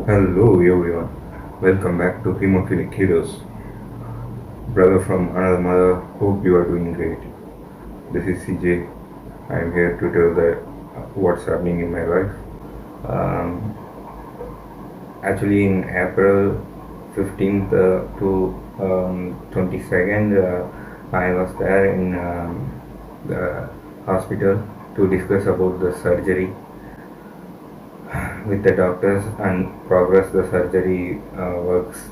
Hello everyone, welcome back to Hemophilia Heroes. Brother from another mother, hope you are doing great. This is CJ. I am here to tell what's happening in my life. Um, Actually, in April 15th to 22nd, I was there in the hospital to discuss about the surgery with the doctors and progress the surgery works,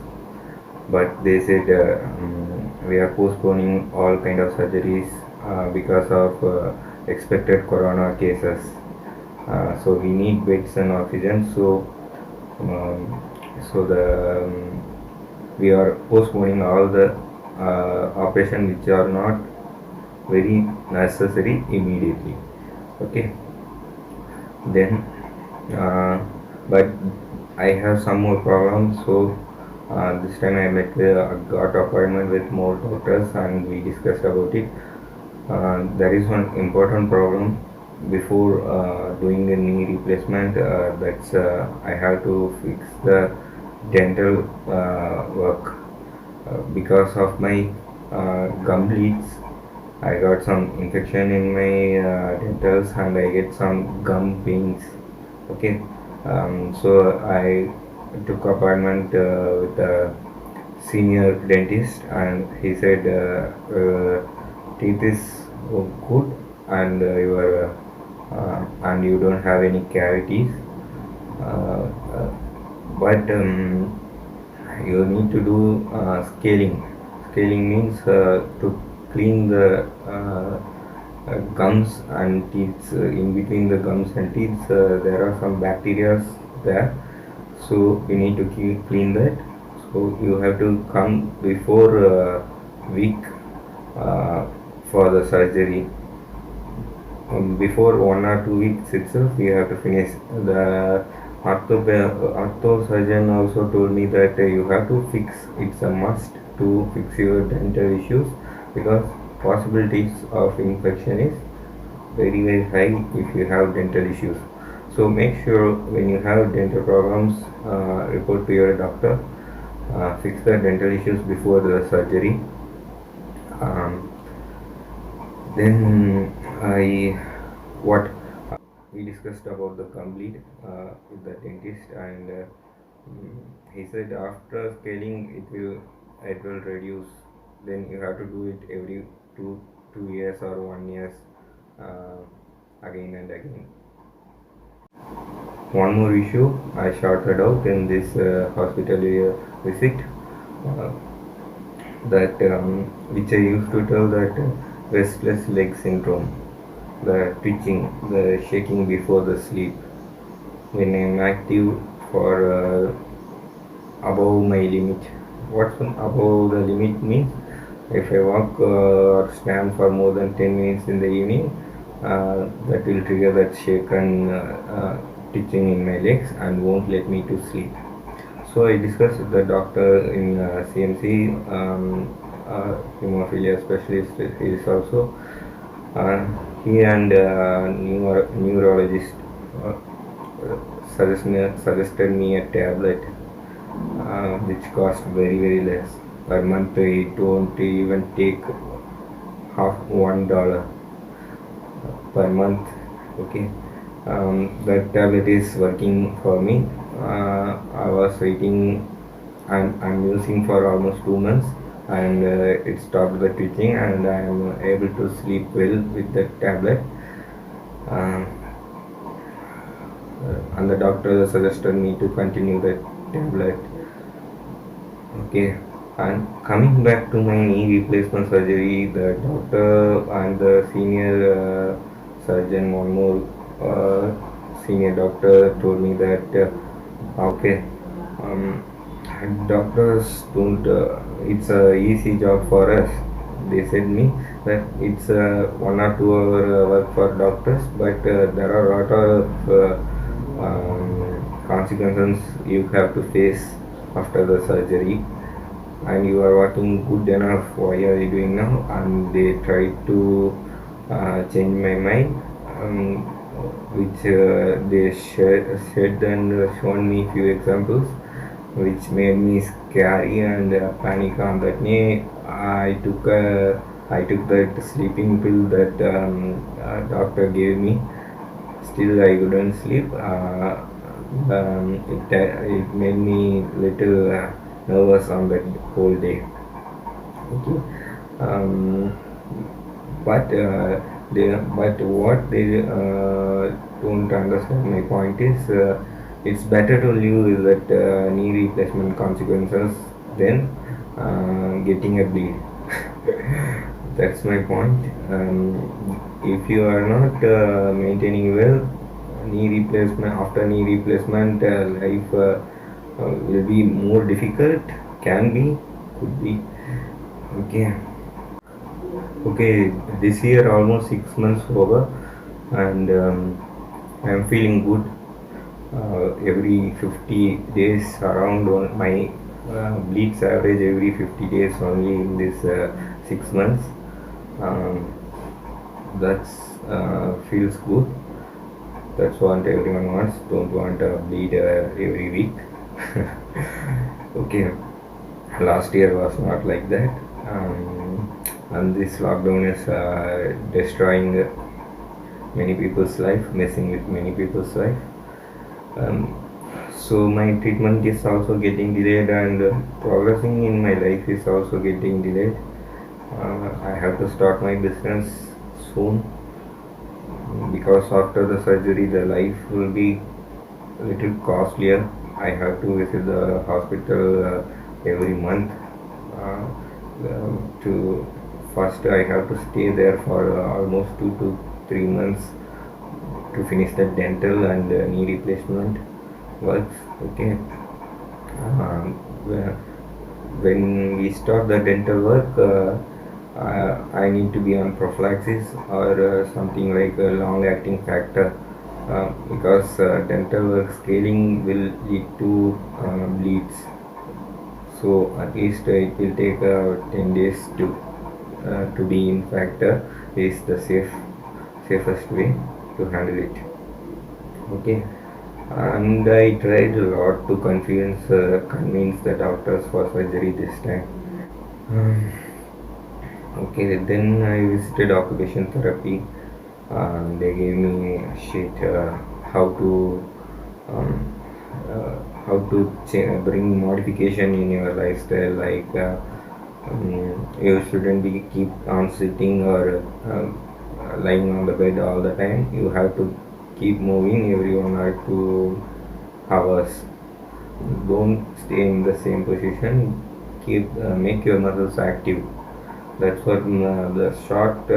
but they said we are postponing all kind of surgeries because of expected corona cases. So we need beds and oxygen. Um, so the we are postponing all the operation which are not very necessary immediately. Okay, then but I have some more problems. So this time I got appointment with more doctors and we discussed about it. There is one important problem before doing a knee replacement. That's I have to fix the dental work because of my gum bleeds. I got some infection in my dentals and I get some gum pains. Okay, so I took appointment with a senior dentist and he said teeth is good and and you don't have any cavities, uh, uh, but you need to do scaling. Scaling means to clean the gums and teeth. In between the gums and teeth there are some bacteria there, so you need to clean that. So you have to come before week uh, for the surgery. Before 1 or 2 weeks itself you have to finish. The ortho surgeon also told me that you have to fix, it's a must to fix your dental issues because possibilities of infection is very high if you have dental issues. So make sure when you have dental problems, report to your doctor, fix the dental issues before the surgery. um, then I what we discussed about the complete with the dentist, and he said after scaling it will reduce. Then you have to do it every two years or 1 year, uh, again and again. One more issue I shouted out in this hospital visit, uh, that which I used to tell, that restless leg syndrome, the twitching, the shaking before the sleep. When I'm active for above my limit. What's above the limit means? If I walk or stand for more than 10 minutes in the evening, that will trigger that shake and twitching in my legs and won't let me to sleep. So I discussed with the doctor in CMC, hemophilia specialist. He is also uh, he and neurologist uh, suggested me a tablet which cost very less per month. It won't even take half $1 per month. Okay, that tablet is working for me. I was waiting. I'm using for almost 2 months, and it stopped the twitching, and I am able to sleep well with the tablet. Um, and the doctor suggested me to continue the tablet. Okay, and coming back to my knee replacement surgery, the doctor and the senior surgeon, one more senior doctor, told me that okay, um, doctors don't. It's a easy job for us. They said me that it's a 1 or 2 hour work for doctors, but there are a lot of consequences you have to face after the surgery, and you are working good enough. Why are you doing now? And they tried to change my mind. which they shared and shown me few examples, which made me scary and panic on that day. I took that sleeping pill that doctor gave me. Still, I couldn't sleep. It made me little nervous on that whole day. Okay. Um, but what they don't understand my point is it's better to live with that knee replacement consequences than getting a bleed. That's my point. If you are not maintaining well, knee replacement after knee replacement, life will be more difficult. Can be, could be. Okay. Okay, this year almost 6 months over, and I am feeling good. Every 50 days, around my bleeds average every 50 days only in this 6 months. Um, that's feels good. That's what everyone wants. Don't want a bleed every week. Okay, last year was not like that. And this lockdown is destroying many people's life, messing with many people's life. Um, so my treatment is also getting delayed, and progressing in my life is also getting delayed. I have to start my business soon because after the surgery the life will be a little costlier. I have to visit the hospital every month to first I have to stay there for almost 2 to 3 months to finish the dental and knee replacement works. Okay. Um, when we start the dental work, I need to be on prophylaxis or something like a long-acting factor because dental work scaling will lead to bleeds. So at least it will take 10 days to be in factor is the safest way to handle it. Okay, and I tried a lot to convince the doctors for surgery this time. Um, okay, then I visited occupation therapy. They gave me shit how to um, uh, bring modification in your lifestyle, like you shouldn't be keep on sitting or lying on the bed all the time. You have to keep moving every 1 or 2 hours. Don't stay in the same position. Keep make your muscles active. That's what the short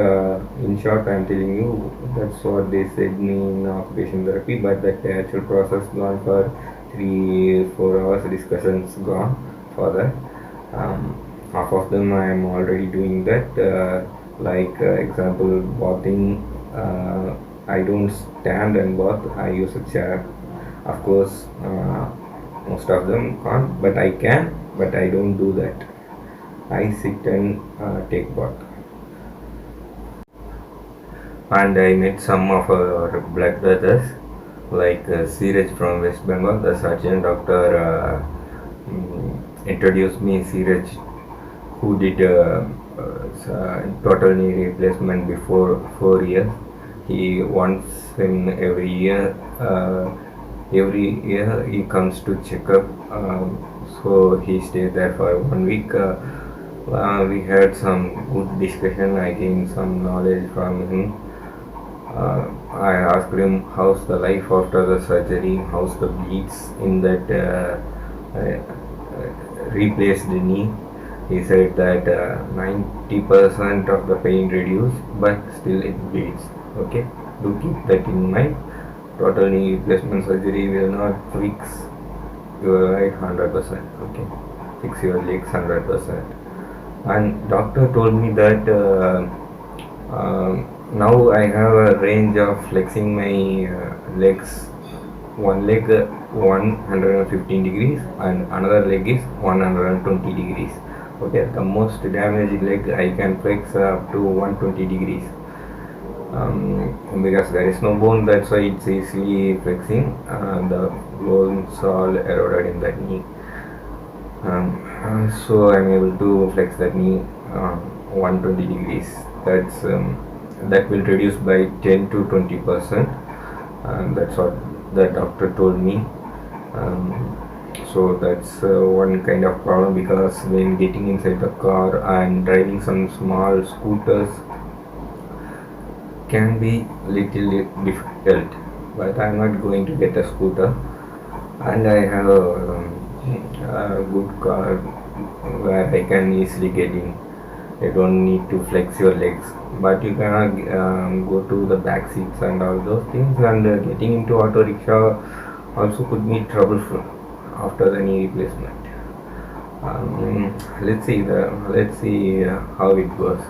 in short I'm telling you. That's what they said me in occupation therapy. But that actual process gone for 3 4 hours. Discussions gone for that. Half of them I am already doing that. Like example, bathing. I don't stand and bath. I use a chair. Of course, most of them can't, but I can. But I don't do that. I sit and take bath. And I met some of our black brothers, like Siraj from West Bengal. The surgeon doctor introduced me Siraj, who did total knee replacement before 4 years. He once in every year he comes to check up. So he stays there for 1 week. We had some good discussion. I gained some knowledge from him. I asked him how's the life after the surgery, how's the bleeds in that replaced knee. He said that 90% of the pain reduced, but still it bleeds. Okay, do keep that in mind. Total knee replacement surgery will not fix your right 100%. Okay, fix your legs 100%. And doctor told me that now I have a range of flexing my legs. One leg 115 degrees and another leg is 120 degrees. Okay, the most damaged leg I can flex up to 120 degrees. because there is no bone, that's why it's easily flexing. The bones all eroded in that knee. So I'm able to flex that knee 120 degrees. That will reduce by 10 to 20%, and that's what the doctor told me. So that's one kind of problem, because when getting inside the car and driving some small scooters can be little difficult. But I'm not going to get a scooter, and I have a good car where I can easily get in. You don't need to flex your legs, but you cannot go to the back seats and all those things. And getting into auto rickshaw also could be troublesome after the knee replacement. Let's see how it goes.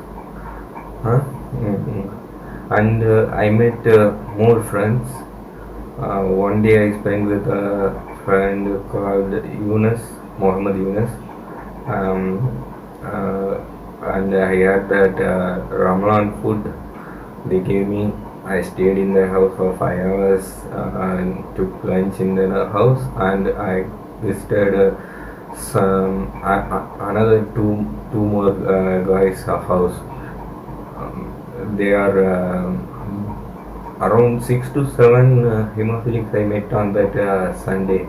Huh? And I met more friends. One day I spent with a friend called Yunus, Mohammed Yunus. Um, uh, and I had that Ramadan food they gave me. I stayed in the house for 5 hours and took lunch in the house, and I visited another two more guys' house. They are around 6 to 7 hemophilics I met on that Sunday.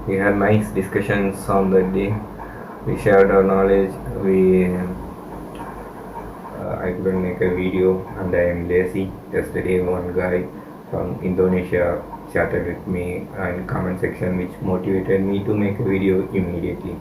We had nice discussions on that day. We shared our knowledge. I couldn't make a video and I am lazy. Yesterday, one guy from Indonesia chatted with me in comment section, which motivated me to make a video immediately.